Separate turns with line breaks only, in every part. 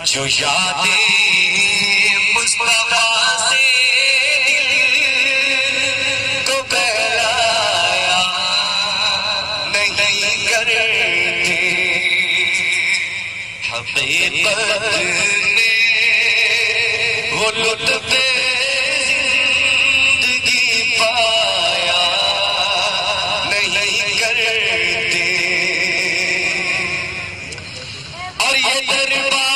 جو یادیں مصطفیٰ سے دل کو بہلایا نہیں کرتے، حقیقت میں وہ لطف زندگی پایا نہیں کرتے، اور یہ دربار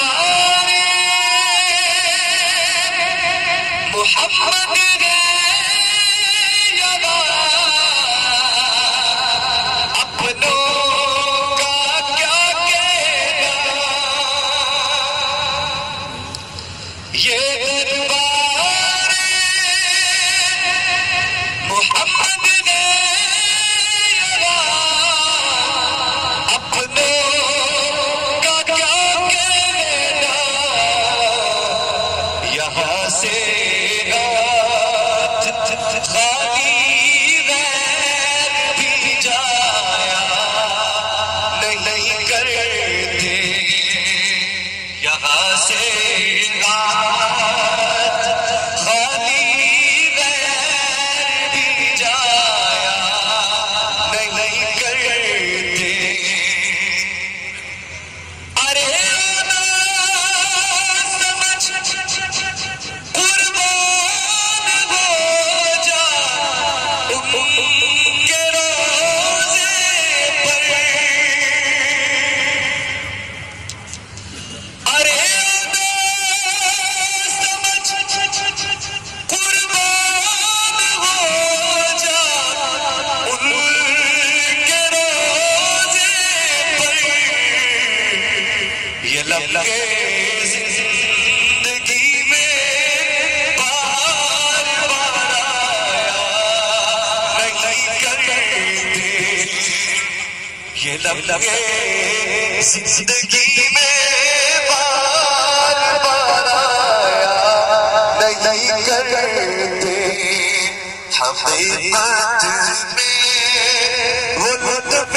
محمد زندگی میں بار بار آیا نہیں کرتے، یہ لمحے زندگی میں بار بار آیا نہیں کرتے، حقیقت میں وہ لطف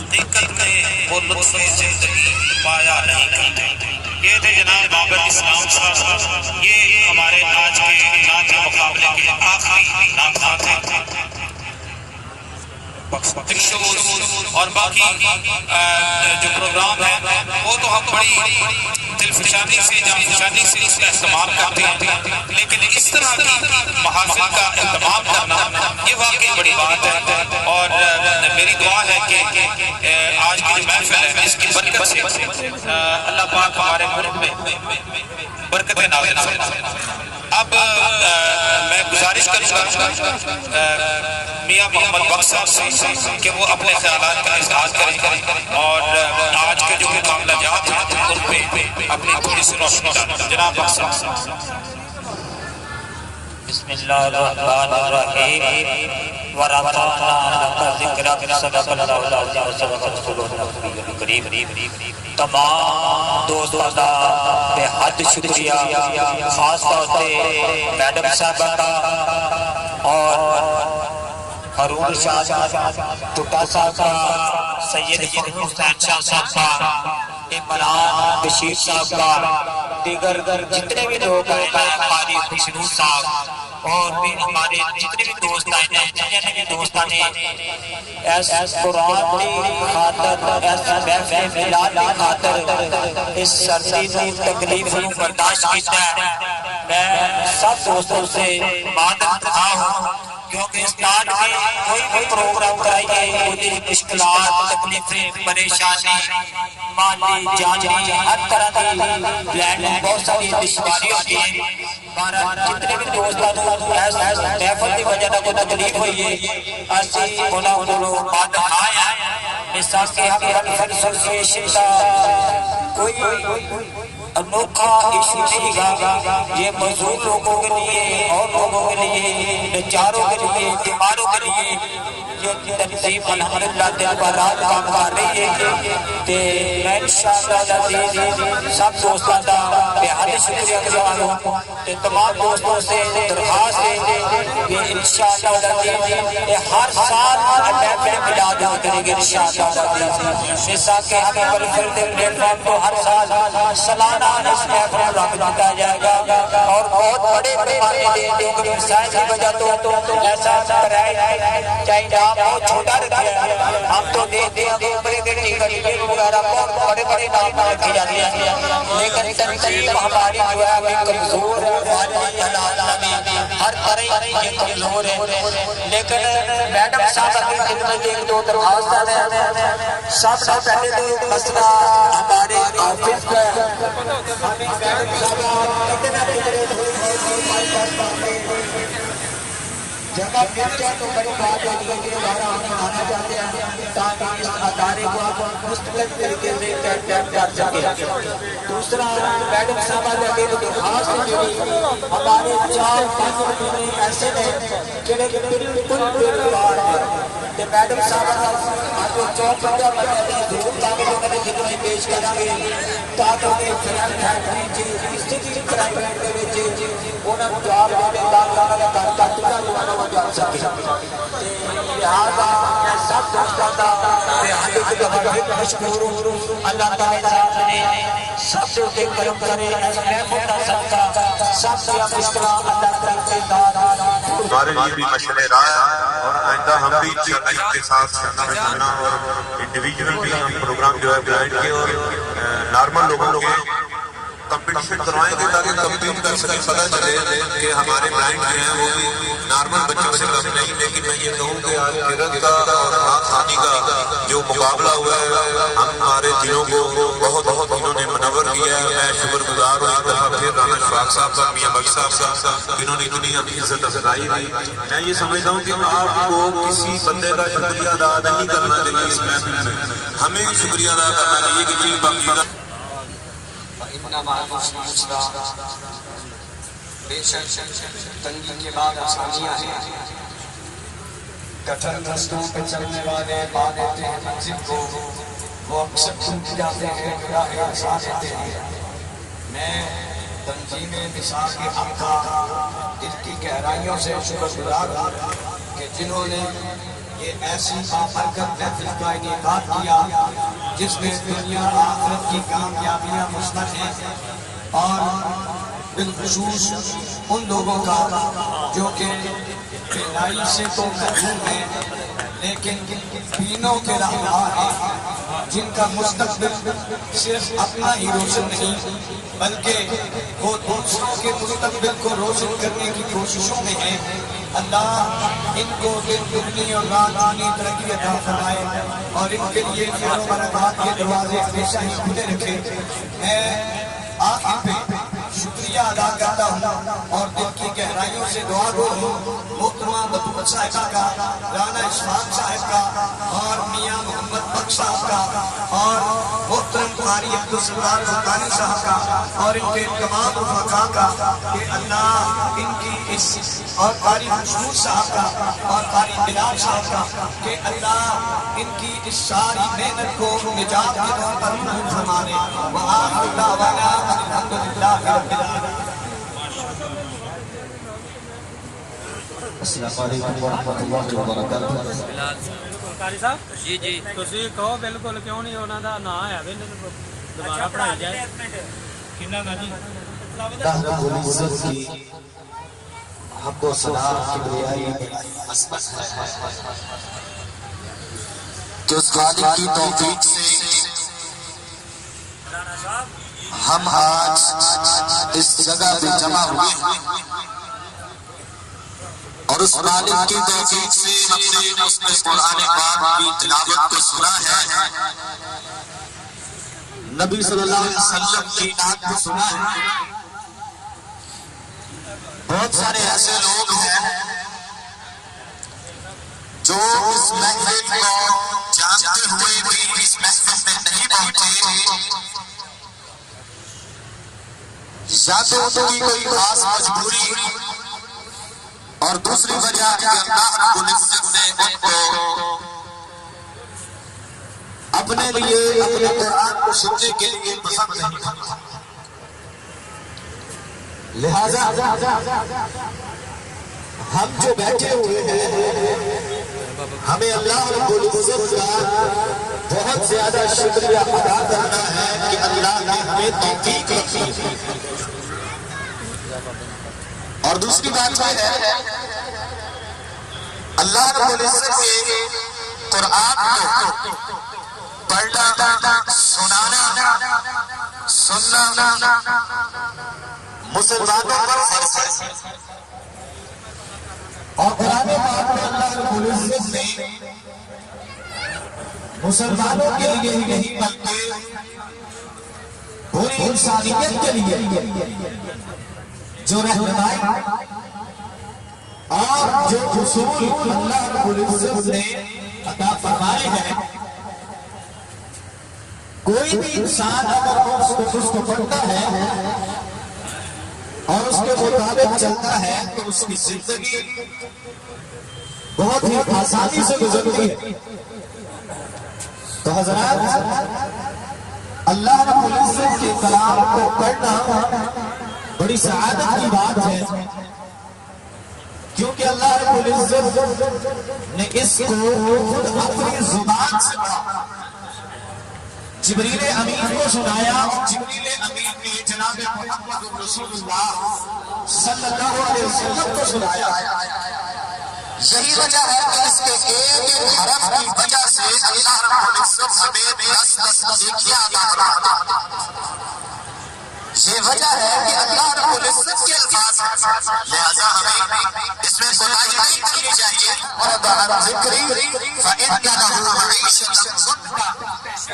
حقیقت میں وہ لطف زندگی پایا نہیں کرتے۔ یہ تھے جناب بابر اسلام صاحب، یہ ہمارے ناچ کے مقابلے کے آخری نامزد تھے۔ اور باقی جو پروگرام ہے وہ تو ہم بڑی دلفشانی سے جانفشانی سے اس کا استعمال کرتے ہیں، لیکن اس طرح کی محافل کا اہتمام کرنا یہ واقعی بڑی بات ہے، اور میری دعا ہے کہ آج کی جو محفل ہے اس کی برکت سے اللہ پاک ہمارے ملک میں برکتیں نازل فرمائے۔ اب میں گزارش کروں گا میاں محمد بخش صاحب سے کہ وہ اپنے خیالات کا اظہار کریں اور آج کے جو معاملہ جات ہیں ان پہ اپنی تھوڑی سی روشنی ڈالیں۔ جناب بخش صاحب۔
بسم اللہ الرحمن الرحیم ورفعنا لک ذکرک صدق اللہ العظیم وصدق رسولہ النبی الکریم۔ تمام دوستوں کا بے حد شکریہ، خاص طور سے میڈم صاحبہ کا اور ہارون شاہ ٹوٹا صاحب کا، سید فخر حسین شاہ صاحب کا، عمران بشیر صاحب کا، دیگر جتنے بھی لوگ ہیں، قاری خوشنو صاحب اور بھی ہمارے جتنے بھی دوست آئے ہیں، جتنے بھی دوستان نے اس قرآن کی خاطر، اس محفل میلاد کی خاطر اس سردی کی تکلیف کو برداشت کیتا ہے، میں سب دوستوں سے معذرت خواہ ہوں، کیونکہ اس نال میں کوئی بھی پروگرام کرائیے مجھے مشکلات، تکلیفیں، پریشانی، مالی جانی، ہر طرح کی پلاننگ بہت ساری دشواری ہوتی ہے۔ ہمارا جتنے بھی دوستوں ایس محفل کی وجہ کو تکلیف ہوئی ہے، اسی گناہ کو بات آیا مثال کے ہم کنفرنسل سے شدہ کوئی انوکھا ایشو نہیں گا، یہ مزدور لوگوں کے لیے اور لوگوں کے لیے، بیچاروں کے لیے، بیماروں کے لیے یہ تنظیم الحمدللہ دل پر رات کام کر رہی ہے تے میں انشاءاللہ سب دوستوں کا بہت شکریہ گزار ہوں تے تمام دوستوں سے درخواست ہے کہ انشاءاللہ ہر سال محفل میلاد کریں گے انشاءاللہ جیسا کہ ہمیں ویلفیئر پلیٹ فارم کو ہر سال سالانہ اس محفل کو رکھ دیتا جائے گا اور بہت بڑے پیمانے دے کیونکہ مسائل کی وجہ تو ایسا کرائے چاہے نام بہت چھوٹا رکھا ہے ہم تو دیکھتے ہیں بڑے بڑے ٹکٹ وغیرہ بہت بڑے بڑے نام رکھے جاتے ہیں لیکن تنظیم ہماری جو ہے ابھی کمزور ہے ہر طرح یہ کمزور ہے لیکن میڈم صاحب کی خدمت ایک دو درخواست ہے سب سے پہلے تو مسئلہ ہمارے آفس کا جگہ پہنچے تو بڑی بات ہے کہ دوبارہ ہم آنا چاہتے ہیں تاکہ اس ادارے کو آپ مستقل طریقے سے کیمپ کر سکیں دوسرا میڈم صاحبہ لگے تو درخواست ہے ہمارے 4-5 مہینے ایسے ہیں جنہیں بالکل بیکار ہیں کہ میڈم صاحبہ آج وہ 4-15 مہینے ضرور طالب علموں کی خدمت پیش کریں گے تاکہ انہیں فرینڈ فیکٹری استھتی پرائیویٹ کے وچ انہاں نوں جواب دینے دا کارا کرتا جو وہ جان سکے لہذا میں سب دوستوں کا بہت مشکور ہوں اللہ تعالیٰ نے سب سے اٹھے کرم کرے ایسا محفوظ کا صدقہ سب سے مشکلہ اللہ تعالیٰ
ہمارے لیے بھی مشورے رائے اور آئندہ ہم بھی انشاءاللہ کے ساتھ کرنا اور انڈیویجول بھی ہم پروگرام جو ہے برانڈ کے اور نارمل لوگوں کے کمپٹیشن کروائیں گے تاکہ کمپیٹ کر سکیں پتہ چلے کہ ہمارے برانڈ جو ہیں وہ بھی نارمل بچوں سے کم نہیں لیکن میں یہ کہوں کہ آج کرت کا اور ماں خانی کا جو مقابلہ ہوا ہے ہمارے دلوں کو بہت بہت انہوں نے منور کیا ہے میں شکر گزار ہوں ایک دفعہ پھر رانا شفاق صاحب کا میاں بخش صاحب انہوں نے اتنی اپنی عزت افزائی دی میں یہ سمجھتا ہوں کہ آپ کو کسی بندے کا شکریہ ادا نہیں کرنا چاہیے اس محفل میں ہمیں شکریہ ادا کرنا چاہیے کہ جن باقیدہ
بے شک تنگی کے بعد آسانیاں ہیں کٹھن رستوں پہ چلنے والے پا دیتے ہیں منزل کو وہ اکثر ٹوٹ جاتے ہیں راہ آسان دیتے ہیں میں تنظیم مثال کے حق کا دل کی گہرائیوں سے شکر گزار ہوں کہ جنہوں نے یہ ایسی بابرکت محفل کا انعقاد کیا جس میں دنیا اور آخرت کی کامیابیاں مشتمل ہیں اور بالخصوص ان لوگوں کا جو کہ بینائی سے تو محروم ہیں لیکن دینوں کے راہنما ہیں جن کا مستقبل صرف اپنا ہی روشن نہیں بلکہ وہ دوسروں کے مستقبل کو روشن کرنے کی کوششوں میں ہیں اللہ ان کو دن دگنی اور رات دگنی ترقی عطا فرمائے اور ان کے لیے خیر و برکات کے دروازے ہمیشہ ہی کھلے رکھے میں آخر پہ شکریہ ادا کرتا ہوں اور دل کی گہرائیوں سے دعا گو ہوں محترمہ بطول صاحبہ کا رانا اشفاق صاحب کا اور میاں محمد بخش صاحب کا اور محترم قاری عبدالستار بخاری صاحب کا اور ان کے تمام رفقا کا کہ اللہ ان کی اس اور قاری محمود صاحب کا اور قاری بلال صاحب کا کہ اللہ ان کی اس ساری محنت کو نجات کے طور پر قبول فرما دے وآخر دعوانا الحمدللہ رب العالمین
السلام علیکم ورحمۃ اللہ وبرکاتہ
قاری صاحب جی جی تسی کہو بالکل کیوں نہیں انہاں دا نام ہے دوبارہ پڑھایا جائے کنا دا جی
اللہ رب العزت کی حمد و ثنا کبریائی عظمت ہے کہ اس خالق کی توفیق سے ہم آج اس جگہ پہ جمع ہوئے اور اس مالک کی توفیق سے ہم نے اس میں قرآن پاک کی تلاوت کو سنا ہے نبی صلی اللہ علیہ وسلم کی نعت کو سنا ہے بہت سارے ایسے لوگ ہیں جو اس محفل کو جانتے ہوئے بھی اس محفل میں نہیں پہنچے یا تو ان کی کوئی خاص مجبوری
اور دوسری وجہ کہ اللہ رب العزت نے ان کو اپنے لیے اپنے قرآن کو سننے کے لیے پسند نہیں کرتا،
لہذا ہم جو بیٹھے ہوئے ہیں ہمیں اللہ رب العزت کا بہت زیادہ شکریہ ادا کرنا ہے کہ اللہ نے ہمیں توفیق رکھی ہے۔
اور دوسری بات یہ ہے اللہ رب العزت کے قرآن کو پڑھنا، سنانا، سننا مسلمانوں پر فرض ہے۔
اور قرآن پاک میں اللہ رب العزت نے مسلمانوں کے لیے ہی نہیں بلکہ پوری انسانیت کے لیے جو رہنمائی اور جو اصول اللہ رب العزت نے عطا فرمائے ہیں، کوئی بھی انسان اگر اس کو پڑھتا ہے اور اس کے مطابق چلتا ہے تو اس کی زندگی بہت ہی آسانی سے گزرتی ہے۔ تو حضرات، اللہ رب العزت کے کلام کو پڑھنا بڑی سعادت کی بات ہے، کیونکہ اللہ رب العزت نے اس کو خود اپنی زبان سے پڑھا، جبریل امین کو سنایا اور جبریل امین نے جناب محمد رسول اللہ صلی اللہ علیہ وسلم کو سنایا۔
یہی وجہ ہے کہ اس کے ایک حرف کی وجہ سے اللہ رب العزت ہمیں 10 نیکیاں عطا فرماتا ہے۔ یہ وجہ ہے کہ اللہ رب العزت کے الفاظ ہیں، لہذا ہمیں اس میں کوتاہی نہیں کرنی چاہیے۔ وَرَضَعَ ذِكْرِي فَإِنَّ لَهُ مَعِيشَةً ضَنكًا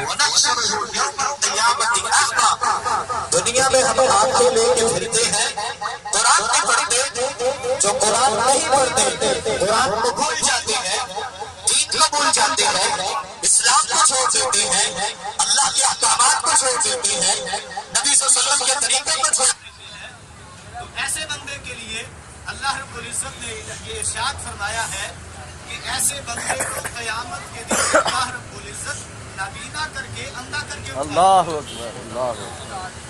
وَنَحْشُرُهُ يَوْمَ الْقِيَامَةِ أَعْمَى۔ دنیا میں ہم آنکھیں لے کے پھرتے ہیں، قرآن نہیں پڑھتے، جو قرآن نہیں پڑھتے قرآن کو بھول جاتے ہیں، دین کو بھول جاتے ہیں، اسلام کو چھوڑ دیتے ہیں، اللہ کے احکامات کو چھوڑ دیتے ہیں، نبی صلی اللہ علیہ وسلم کے طریقے کو چھوڑ دیتے ہیں۔
تو ایسے بندے کے لیے اللہ رب العزت نے یہ ارشاد فرمایا ہے کہ ایسے بندے کو قیامت کے دن اللہ رب العزت نابینا کر کے اندھا کر کے
اللہ اکبر، اللہ اکبر۔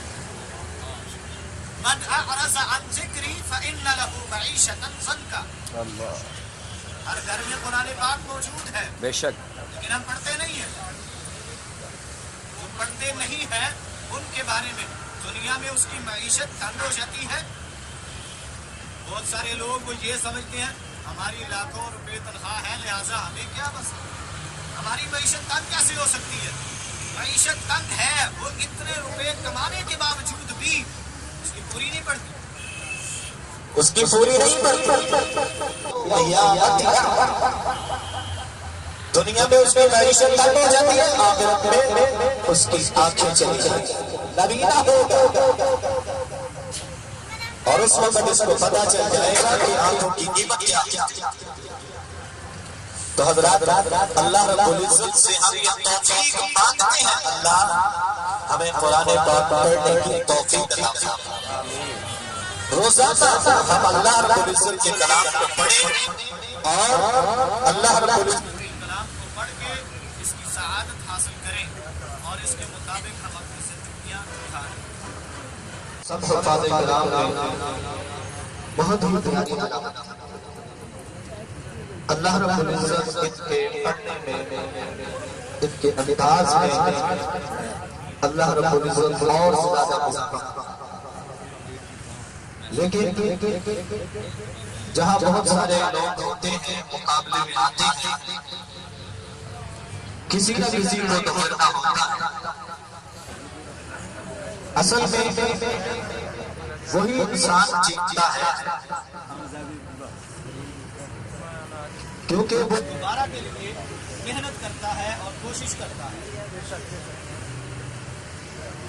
من اعرض عن ذکری فإن له معیشة ضنکا۔ ہر گھر میں قرآن پاک موجود ہے،
بے شک،
لیکن ہم پڑھتے نہیں ہیں۔ جو پڑھتے نہیں ہیں ان کے بارے میں دنیا میں اس کی معیشت تنگ ہو جاتی ہے۔ بہت سارے لوگ وہ یہ سمجھتے ہیں ہماری لاکھوں روپے تنخواہ ہے لہٰذا ہمیں کیا بس، ہماری معیشت تنگ کیسے ہو سکتی ہے؟ معیشت تنگ ہے، وہ اتنے روپے کمانے کے باوجود بھی اس کی پوری نہیں پڑتی،
اس کی پوری نہیں پڑتی۔ دنیا میں اس کی معیشت تنگ ہو جاتی ہے، آخرت میں اس کی آنکھیں چلی جاتی ہیں، نابینا ہوگا، اور اس وقت اس کو پتا چل جائے گا کہ آنکھوں کی قیمت کیا ہے۔ تو حضرات، اللہ رب العزت سے ہم یہ توفیق مانگتے ہیں، اللہ ہمیں قرآن پاک پڑھنے کی توفیق عطا فرمائے۔ روزانہ ہم اللہ رب العزت کے کلام کو پڑھیں اور اللہ رب العزت
کلام کو پڑھ کے اس کی سعادت حاصل کریں اور اس کے مطابق ہم اپنی زندگیاں گزاریں۔
سب حفاظ کرام نے بہت ہی پیاری علامت، اللہ رب العزت ان کے پڑھنے میں، ان کے انداز میں اللہ رب العزت اور زیادہ مضافہ۔ لیکن جہاں بہت سارے لوگ ہوتے ہیں مقابلے میں آتے ہیں، کسی نہ کسی کو دبرنا ہوتا ہے، اصل میں وہی انسان جیتتا ہے کیونکہ وہ
دوبارہ کے لیے محنت کرتا ہے اور کوشش کرتا ہے،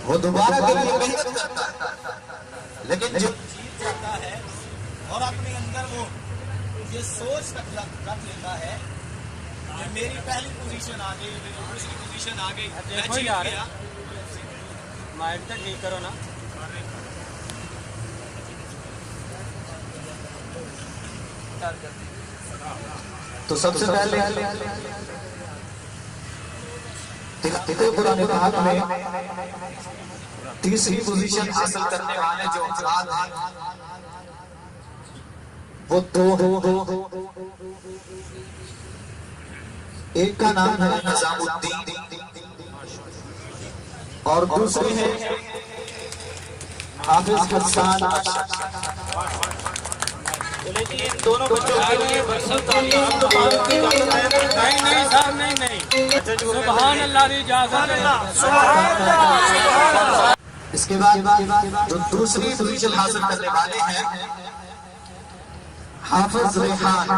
وہ دوبارہ کے لیے محنت کرتا ہے، لیکن جو
جیت جاتا ہے اور اپنے اندر وہ یہ سوچ رکھ لیتا ہے کہ میری پہلی پوزیشن آ گئی، میری دوسری پوزیشن آ گئی، میں
دیکھو
جیت
یار،
گیا۔
مائک تو ٹھیک کرو نا۔
تو سب سے پہلے قرآن پاک میں تیسری پوزیشن حاصل کرنے والے جو افراد ہیں وہ دو، ایک کا نام ہے نظام الدین اور دوسرے ہیں حافظ حسان۔
دونوں بچوں کے لیے سبحان اللہ کی اجازت ہے۔
اس کے بعد جو دوسری پوزیشن حاصل کرنے والے ہیں حافظ ریحان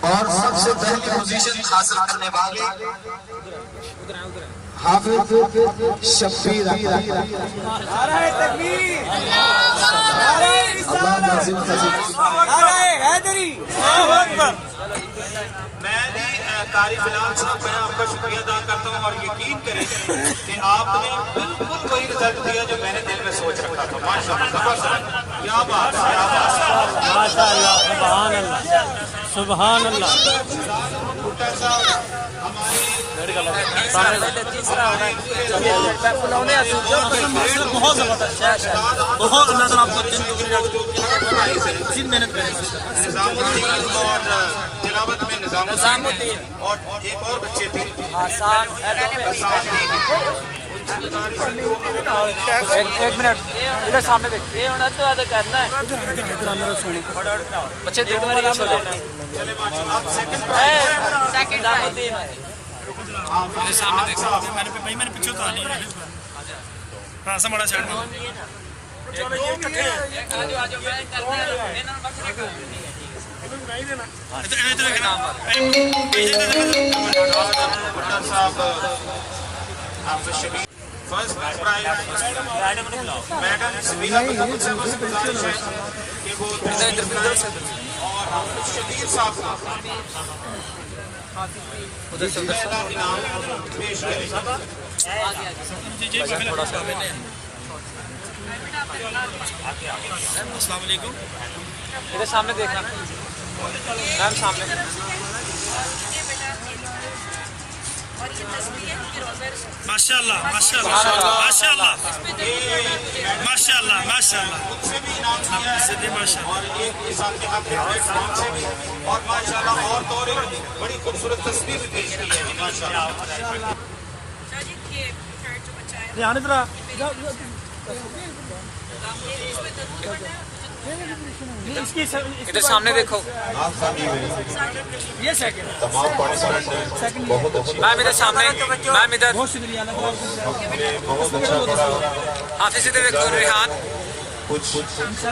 اور سب سے پہلی پوزیشن حاصل کرنے والے حافظ شبیر اختر۔ اللہ نازل
میں بھی قاری بلال صاحب میں آپ کا شکریہ ادا کرتا ہوں اور یقین کریں کہ آپ نے بالکل وہی رزلٹ دیا جو میں نے دل میں سوچ رکھا تھا۔ ماشاءاللہ کیا بات ہے، کیا بات ہے،
ماشاءاللہ، سبحان اللہ، سبحان اللہ۔ بہت زبردست، بہت اللہ تعالیٰ آپ کو محنت کریں۔
نظام الدین اور تلاوت میں نظام الدین اور ایک اور بچے تھے
ایک منٹ ادھر سامنے دیکھ، یہ ہونا تو کرنا ہے بچے دیکھو میرے سیکنڈ
میں نے پیچھے اتار لیا ہاں سا بڑا چڑھ
فرسٹ پرائز میڈم سمیرہ بطبل صاحب سے گزارش ہے کہ وہ اور حافظ شبیر صاحب کا انعام پیش کریں۔
السلام علیکم۔
ادھر سامنے دیکھنا میم، سامنے
ماشاء اللہ، ماشاء اللہ، ماشاء اللہ، ماشاء اللہ، ماشاء اللہ،
ان سے بھی انعام دیا ہے
ماشاء اللہ۔
اور ایک کے ساتھ میں آپ نے سے بھی اور ماشاءاللہ اور طور ایک بڑی خوبصورت تصویر بھی پیش کی ہے ماشاءاللہ۔
دھیان ادھر
ادھر سامنے دیکھو
یہ سیکنڈ
تمام پارٹیسپینٹ بہت اچھی
میم ادھر سامنے، میم ادھر
بہت شکریہ
بہت اچھا پڑھا۔
حافظ ادھر دیکھو، ریحان
کچھ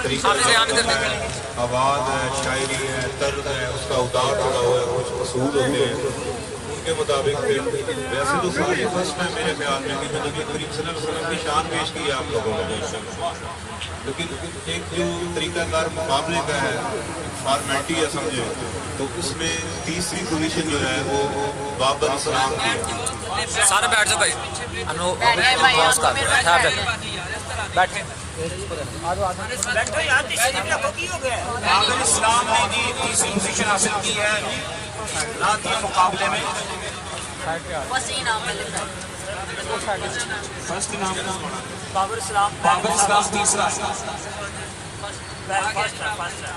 طریقہ
حافظ ریحان ادھر دیکھو۔
آواز ہے، شاعری ہے، طرز ہے، اس کا اتار چڑھا ہوا ہے، کچھ اصول ہوتے ہیں ان کے مطابق پھر ویسے تو ساری فرسٹ ہے میرے خیال میں کہ نبی کریم صلی اللہ علیہ وسلم کی شان پیش کی ہے آپ لوگوں نے، لیکن ایک جو طریقہ کار مقابلے کا ہے، فارمیلٹی ہے سمجھے، تو اس میں تیسری پوزیشن جو ہے وہ بابر اسلام کی ہے۔
سارے بیٹھ جاؤ بھائی، بیٹھے
بابر اسلام نے جی تیسری پوزیشن حاصل کی ہے نعتیہ مقابلے میں۔ فرسٹ نام
بابر اسلام
بابر اسلام تیسرا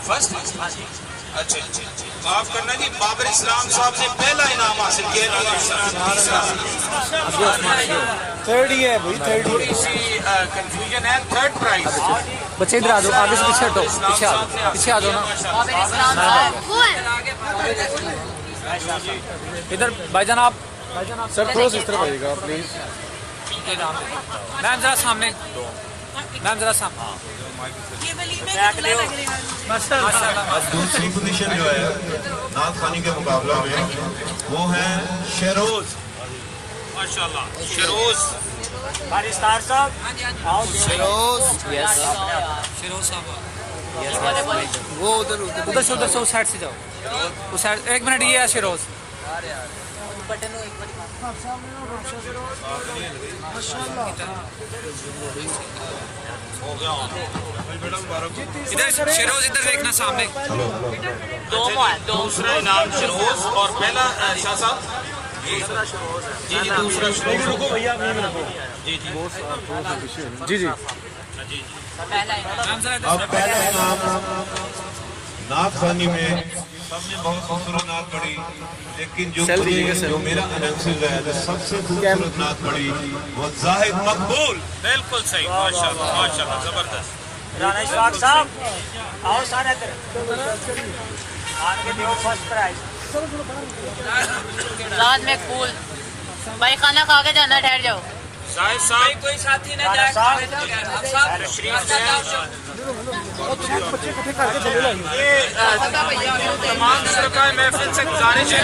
فرسٹ۔ اچھا معاف کرنا جی، بابر اسلام صاحب نے پہلا انعام حاصل کیا تیسرا۔
تھرڈ ہی ہے بھائی، تھرڈ ہی
تھوڑی سی کنفیوژن ہے، تھرڈ پرائز۔
بچے ادھر آ جاؤ، آگے سے پیچھے ہٹو، پیچھے آ جاؤ، پیچھے آ جاؤ نا ادھر بھائی جان آپ
سر تھوڑا سا اس طرف آئیے گا پلیز۔
میم ذرا سامنے، میم ذرا سامنے۔
اب دوسری پوزیشن جو ہے نعت خوانی کے مقابلہ میں وہ ہے شیروز۔
ماشاءاللہ شیروز
بارستار صاحب، شیروز صاحب، وہ ادھر سے اس سائڈ سے جاؤ، اس سائڈ۔ ایک منٹ، یہ ہے شیروز۔
ادھر شیروز ادھر دیکھنا سامنے.
دوسرا انعام شروز اور پہلا شاہ صاحب جی جی دوسرا شروز
جی جی اب پہلا انعام نعت خوانی میں سب نے بہت خوبصورت نعت پڑھی لیکن جو میرا اناؤنسر ہے سب سے خوبصورت نعت پڑھی وہ زاہد مقبول.
بالکل صحیح ماشاءاللہ ماشاءاللہ زبردست.
رانا اشفاق صاحب آؤ سارے ادھر آن کے دیو فرسٹ پرائز.
رات میں پھول بھائی کھانا کھا کے جانا, ٹھہر جاؤ.
زاہد صاحب کوئی ساتھی نہ جائے شریف سے تمام شرکائے محفل سے گزارش ہے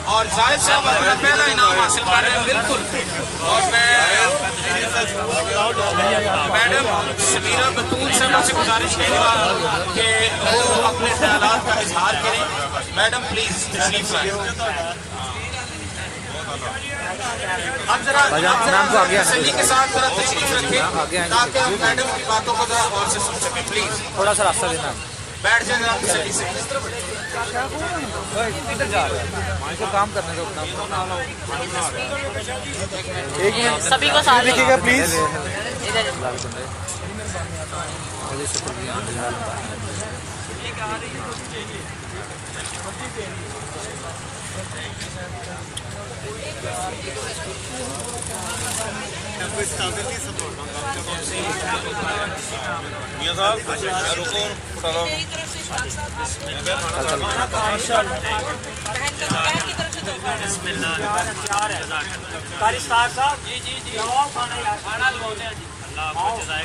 اور زاہد صاحب اپنا پہلا انعام حاصل کر رہے ہیں. بالکل. اور میں میڈم سمیرہ بطول صاحبہ سے گزارش کروں گا کہ وہ اپنے خیالات کا اظہار کریں. میڈم پلیز تشریف لائیں. ہم ذرا سنی کے ساتھ ذرا تشریف رکھیں تاکہ ہم میڈم کی باتوں کو ذرا غور سے سن سکیں. پلیز
تھوڑا سا راستہ دینا.
بیٹھ جائیں ذرا سنی سے.
کام کرنے کا
سبھی کو ساتھ
لکھیے گا پلیز.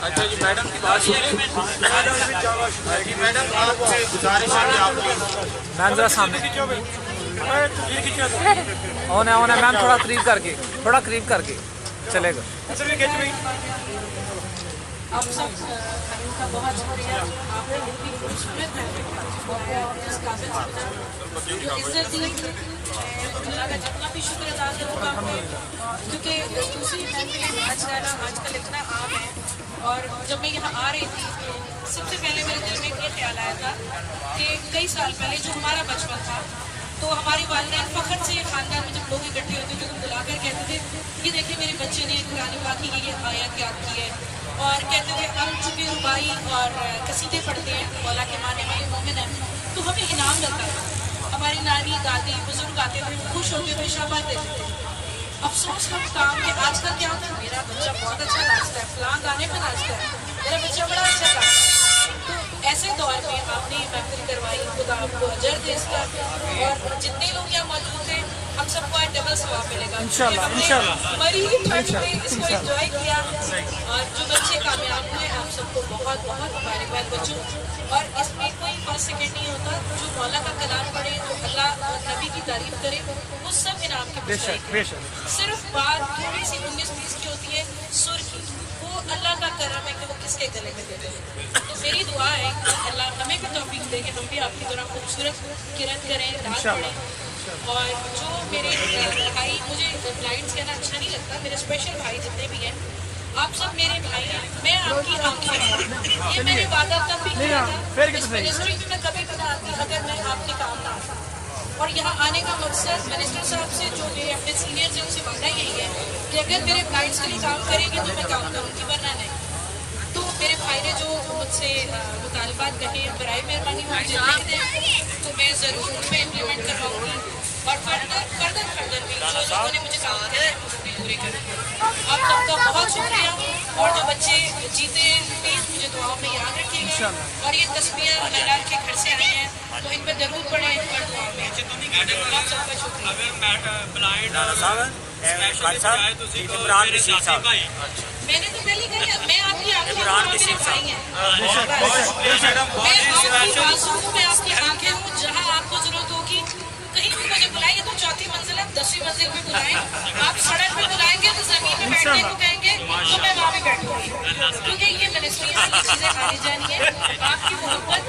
اچھا جی میڈم کی بات سنیے. میڈم آپ سے گزارش ہے کہ آپ
میم ذرا سامنے ہونا میم تھوڑا قریب کر کے چلے گا.
آپ سب کا بہت شکریہ. آپ نے اتنی خوبصورت محفل اس قابل سمجھا جو عزت دی. اللہ کا جتنا بھی شکر ادا کروں گا کیونکہ دوسری محفل آج کل اتنا عام ہے. اور جب میں یہاں آ رہی تھی تو سب سے پہلے میرے دل میں یہ خیال آیا تھا کہ کئی سال پہلے جو ہمارا بچپن تھا تو ہماری والدین فخر سے خاندان میں جب لوگ اکٹھے ہوتے تھے تو بلا کر کہتے تھے یہ دیکھیں میرے بچے نے قرآن پاک کی یہ آیت یاد کی ہے. اور کہتے تھے ہم چونکہ ربائی اور قصیدے پڑھتے ہیں مولا کے معنی میں مومن ہیں تو ہمیں انعام ملتا تھا. ہماری نانی دادی بزرگ آتے تھے خوش ہوتے تھے شاباش دیتے تھے. افسوس کا کام کہ آج کل کیا ہوتا ہے میرا بچہ بہت اچھا ناچتا ہے فلاں گانے پہ ناچتا ہے میرا بچہ بڑا اچھا گاتا ہے. تو ایسے دور میں آپ نے محفل کروائی. خدا آپ کو اجر دے اس کا. اور جتنے لوگ یہاں موجود تھے ہم سب کو ڈبل ثواب ملے گا. ہماری ٹھنڈ میں اس کو انجوائے کیا اور جو بچے کامیاب ہوئے آپ سب کو بہت بہت مبارکباد بچوں. اور اس میں کوئی فرسٹ سیکنڈ نہیں ہوتا. جو مولا کا کلام پڑھے جو اللہ اور نبی کی تعریف کرے وہ سب انعام کے مستحق. صرف بات تھوڑی سی 19-20 کی ہوتی ہے سر کی. وہ اللہ کا کرم ہے کہ وہ کس کے گلے میں دیتے ہیں. تو میری دعا ہے کہ اللہ ہمیں بھی توفیق دے کہ ہم بھی آپ کی طرح خوبصورت کرت کریں رات پڑھیں. اور جو میرے بھائی مجھے بلائنڈس کہنا اچھا نہیں لگتا میرے اسپیشل بھائی جتنے بھی ہیں آپ سب میرے بھائی ہیں. میں آپ کی آنکھیں ہوں. یہ میں نے وعدہ تب بھی کیا تھا اس منسٹری میں کبھی بھی نہ آتی اگر میں آپ کے کام نہ آتا. اور یہاں آنے کا مقصد منسٹر صاحب سے جو میرے اپنے سینئرز ہیں ان سے وعدہ یہی ہے کہ اگر میرے بلائنڈس کے لیے کام کریں گے تو میں کام کروں گی ورنہ نہیں. تو میرے بھائی نے جو مجھ سے مطالبات کہے برائے مہربانی مجھے لکھ دیں تو میں ضرور ان میں امپلیمنٹ کرواؤں گی. اور فردر بھی جو لوگوں نے مجھے کام کیا ہے اس بھی پورے کریں. آپ سب کا بہت شکریہ. اور جو بچے جیتے پلیز مجھے دعاؤں میں یاد رکھیے گا. اور یہ تصویر میرا کے گھر سے آئی ہیں تو ان پہ ضرور پڑھیں ان پر دعاؤں میں. آپ سب کا شکریہ. میں نے تو پہلے کہا میں آپ کی آنکھیں ہوں میرے بھائی ہیں. میں آپ کی آنکھیں ہوں. جہاں آپ کو ضرورت ہوگی کہیں بھی مجھے بلائیں گے تو 4تھی منزل ہے 10ویں منزل پہ بلائیں. آپ سڑک پہ بلائیں گے تو زمین پہ بیٹھنے کو کہیں گے تو میں وہاں پہ بیٹھوں گی. کیونکہ یہ منسٹری سے چیزیں آنی جانی ہے. آپ کی محبت